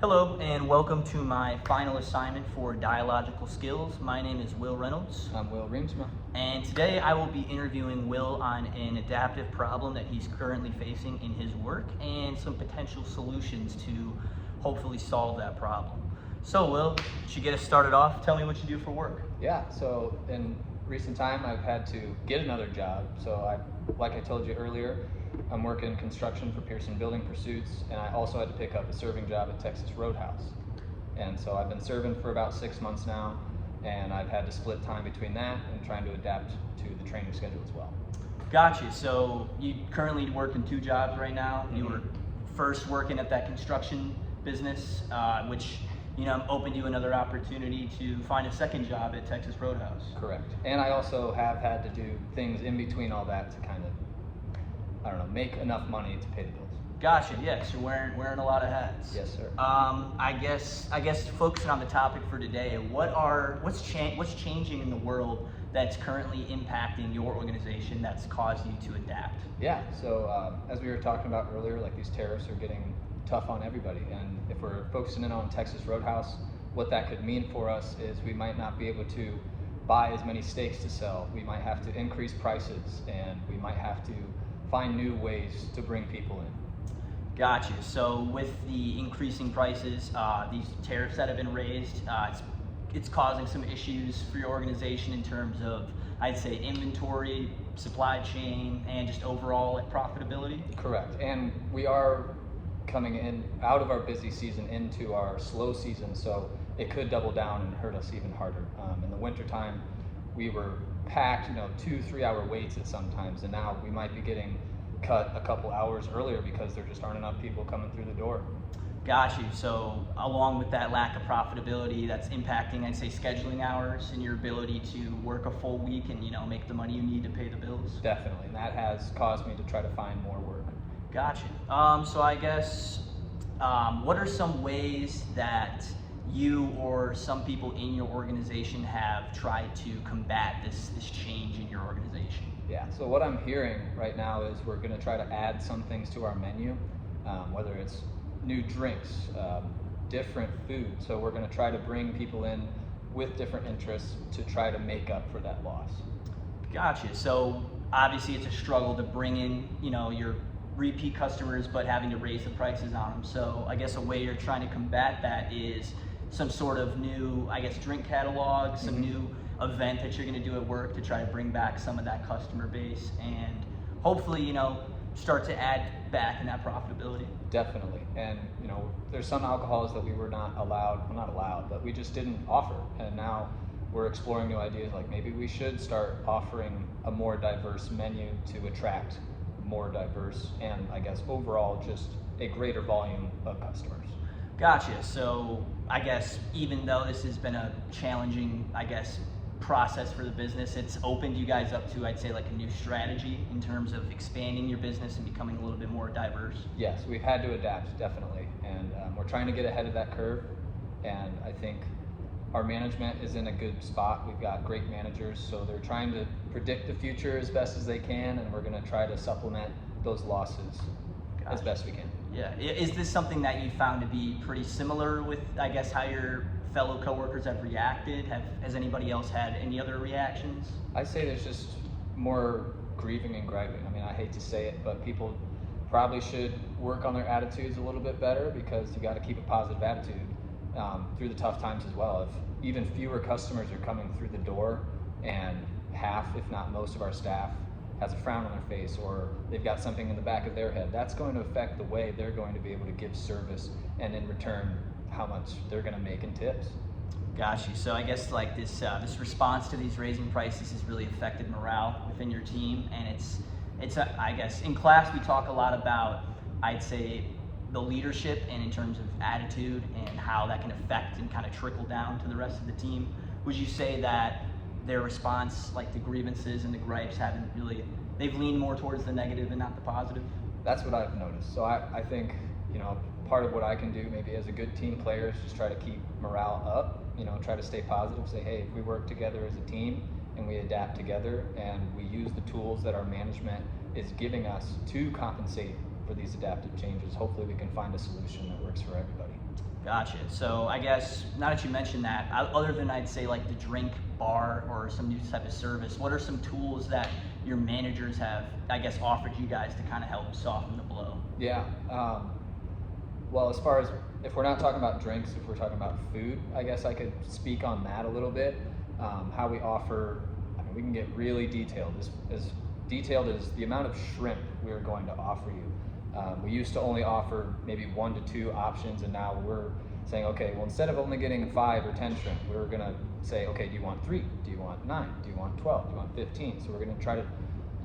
Hello and welcome to my final assignment for Dialogical Skills. My name is Will Reynolds. I'm Will Reemsma. And today I will be interviewing Will on an adaptive problem that he's currently facing in his work and some potential solutions to hopefully solve that problem. So Will, to get us started off, tell me what you do for work. Yeah, so in recent time I've had to get another job. Like I told you earlier, I'm working construction for Pearson Building Pursuits, and I also had to pick up a serving job at Texas Roadhouse. And so I've been serving for about 6 months now, and I've had to split time between that and trying to adapt to the training schedule as well. Gotcha. So you currently work in 2 jobs right now. Mm-hmm. You were first working at that construction business, which opened you another opportunity to find a second job at Texas Roadhouse. Correct. And I also have had to do things in between all that to kind of, make enough money to pay the bills. Gotcha. Yes, you're wearing a lot of hats. Yes, sir. I guess focusing on the topic for today, what's changing in the world that's currently impacting your organization that's caused you to adapt? Yeah. So as we were talking about earlier, like these tariffs are getting tough on everybody, and if we're focusing in on Texas Roadhouse, what that could mean for us is we might not be able to buy as many steaks to sell. We might have to increase prices, and we might have to find new ways to bring people in. Gotcha. So with the increasing prices, these tariffs that have been raised, it's causing some issues for your organization in terms of, I'd say, inventory, supply chain, and just overall profitability? Correct. And we are coming in out of our busy season into our slow season, so it could double down and hurt us even harder. In the wintertime, we were packed, 2-3 hour waits at sometimes, and now we might be getting cut a couple hours earlier because there just aren't enough people coming through the door. Got you. So along with that lack of profitability, that's impacting, I'd say, scheduling hours and your ability to work a full week and make the money you need to pay the bills. Definitely, and that has caused me to try to find more work. Gotcha. So I guess, what are some ways that you or some people in your organization have tried to combat this change in your organization? Yeah, so what I'm hearing right now is we're going to try to add some things to our menu, whether it's new drinks, different food. So we're going to try to bring people in with different interests to try to make up for that loss. Gotcha. So obviously it's a struggle to bring in, your repeat customers, but having to raise the prices on them. So I guess a way you're trying to combat that is some sort of new, drink catalog, some new event that you're going to do at work to try to bring back some of that customer base and hopefully, start to add back in that profitability. Definitely. And, there's some alcohols that we were not allowed, but we just didn't offer. And now we're exploring new ideas, like maybe we should start offering a more diverse menu to attract more diverse and overall just a greater volume of customers. Gotcha. So I guess even though this has been a challenging, process for the business, it's opened you guys up to, I'd say, like a new strategy in terms of expanding your business and becoming a little bit more diverse. Yes, we've had to adapt, definitely. And we're trying to get ahead of that curve. And I think our management is in a good spot. We've got great managers, so they're trying to predict the future as best as they can, and we're going to try to supplement those losses as best we can. Yeah. Is this something that you found to be pretty similar with, how your fellow coworkers have reacted? Has anybody else had any other reactions? I say there's just more grieving and griping. I hate to say it, but people probably should work on their attitudes a little bit better, because you got to keep a positive attitude through the tough times as well. If even fewer customers are coming through the door and half, if not most of our staff has a frown on their face, or they've got something in the back of their head, that's going to affect the way they're going to be able to give service, and in return how much they're going to make in tips. Got you. So I guess this response to these raising prices has really affected morale within your team, and it's in class we talk a lot about, I'd say, the leadership and in terms of attitude and how that can affect and kind of trickle down to the rest of the team. Would you say that their response, like the grievances and the gripes, they've leaned more towards the negative and not the positive? That's what I've noticed. So I think, part of what I can do maybe as a good team player is just try to keep morale up, try to stay positive, say, hey, if we work together as a team and we adapt together and we use the tools that our management is giving us to compensate for these adaptive changes. Hopefully we can find a solution that works for everybody. Gotcha. So I guess, now that you mentioned that, other than I'd say like the drink bar or some new type of service, what are some tools that your managers have, I guess, offered you guys to kind of help soften the blow? Yeah. Well, as far as, if we're not talking about drinks, if we're talking about food, I guess I could speak on that a little bit. How we offer, I mean, we can get really detailed, as detailed as the amount of shrimp we're going to offer you. We used to only offer maybe 1 to 2 options, and now we're saying, okay, well, instead of only getting 5 or 10 shrimp, we're gonna say, okay, do you want 3? Do you want 9? Do you want 12? Do you want 15? So we're gonna try to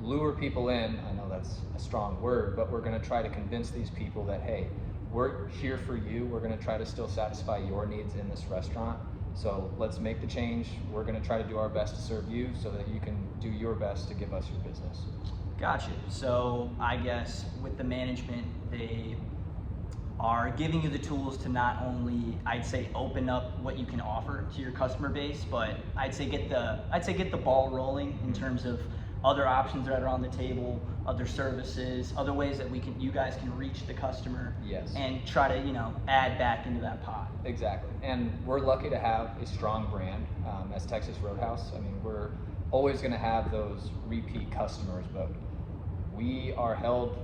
lure people in. I know that's a strong word, but we're gonna try to convince these people that, hey, we're here for you. We're gonna try to still satisfy your needs in this restaurant. So let's make the change. We're gonna try to do our best to serve you so that you can do your best to give us your business. Gotcha. So I guess with the management, they are giving you the tools to not only, I'd say, open up what you can offer to your customer base, but I'd say get the ball rolling in terms of other options that are on the table, other services, other ways that you guys can reach the customer. Yes. And try to, add back into that pot. Exactly. And we're lucky to have a strong brand as Texas Roadhouse. I mean, we're always going to have those repeat customers, but we are held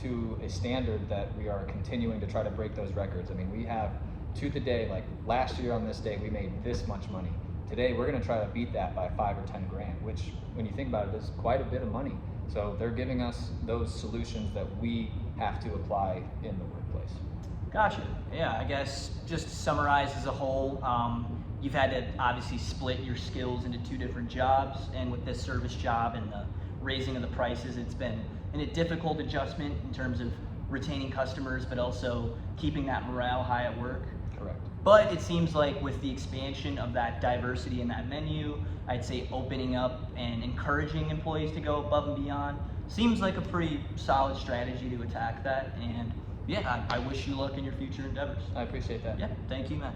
to a standard that we are continuing to try to break those records. I mean, we have to the day, like last year on this day, we made this much money. Today, we're going to try to beat that by 5 or 10 grand, which when you think about it, is quite a bit of money. So they're giving us those solutions that we have to apply in the workplace. Gotcha. Yeah, I guess just to summarize as a whole, you've had to obviously split your skills into 2 different jobs, and with this service job and the raising of the prices, it's been a difficult adjustment in terms of retaining customers, but also keeping that morale high at work. Correct. But it seems like with the expansion of that diversity in that menu, I'd say opening up and encouraging employees to go above and beyond seems like a pretty solid strategy to attack that. And yeah, I wish you luck in your future endeavors. I appreciate that. Yeah, thank you, man.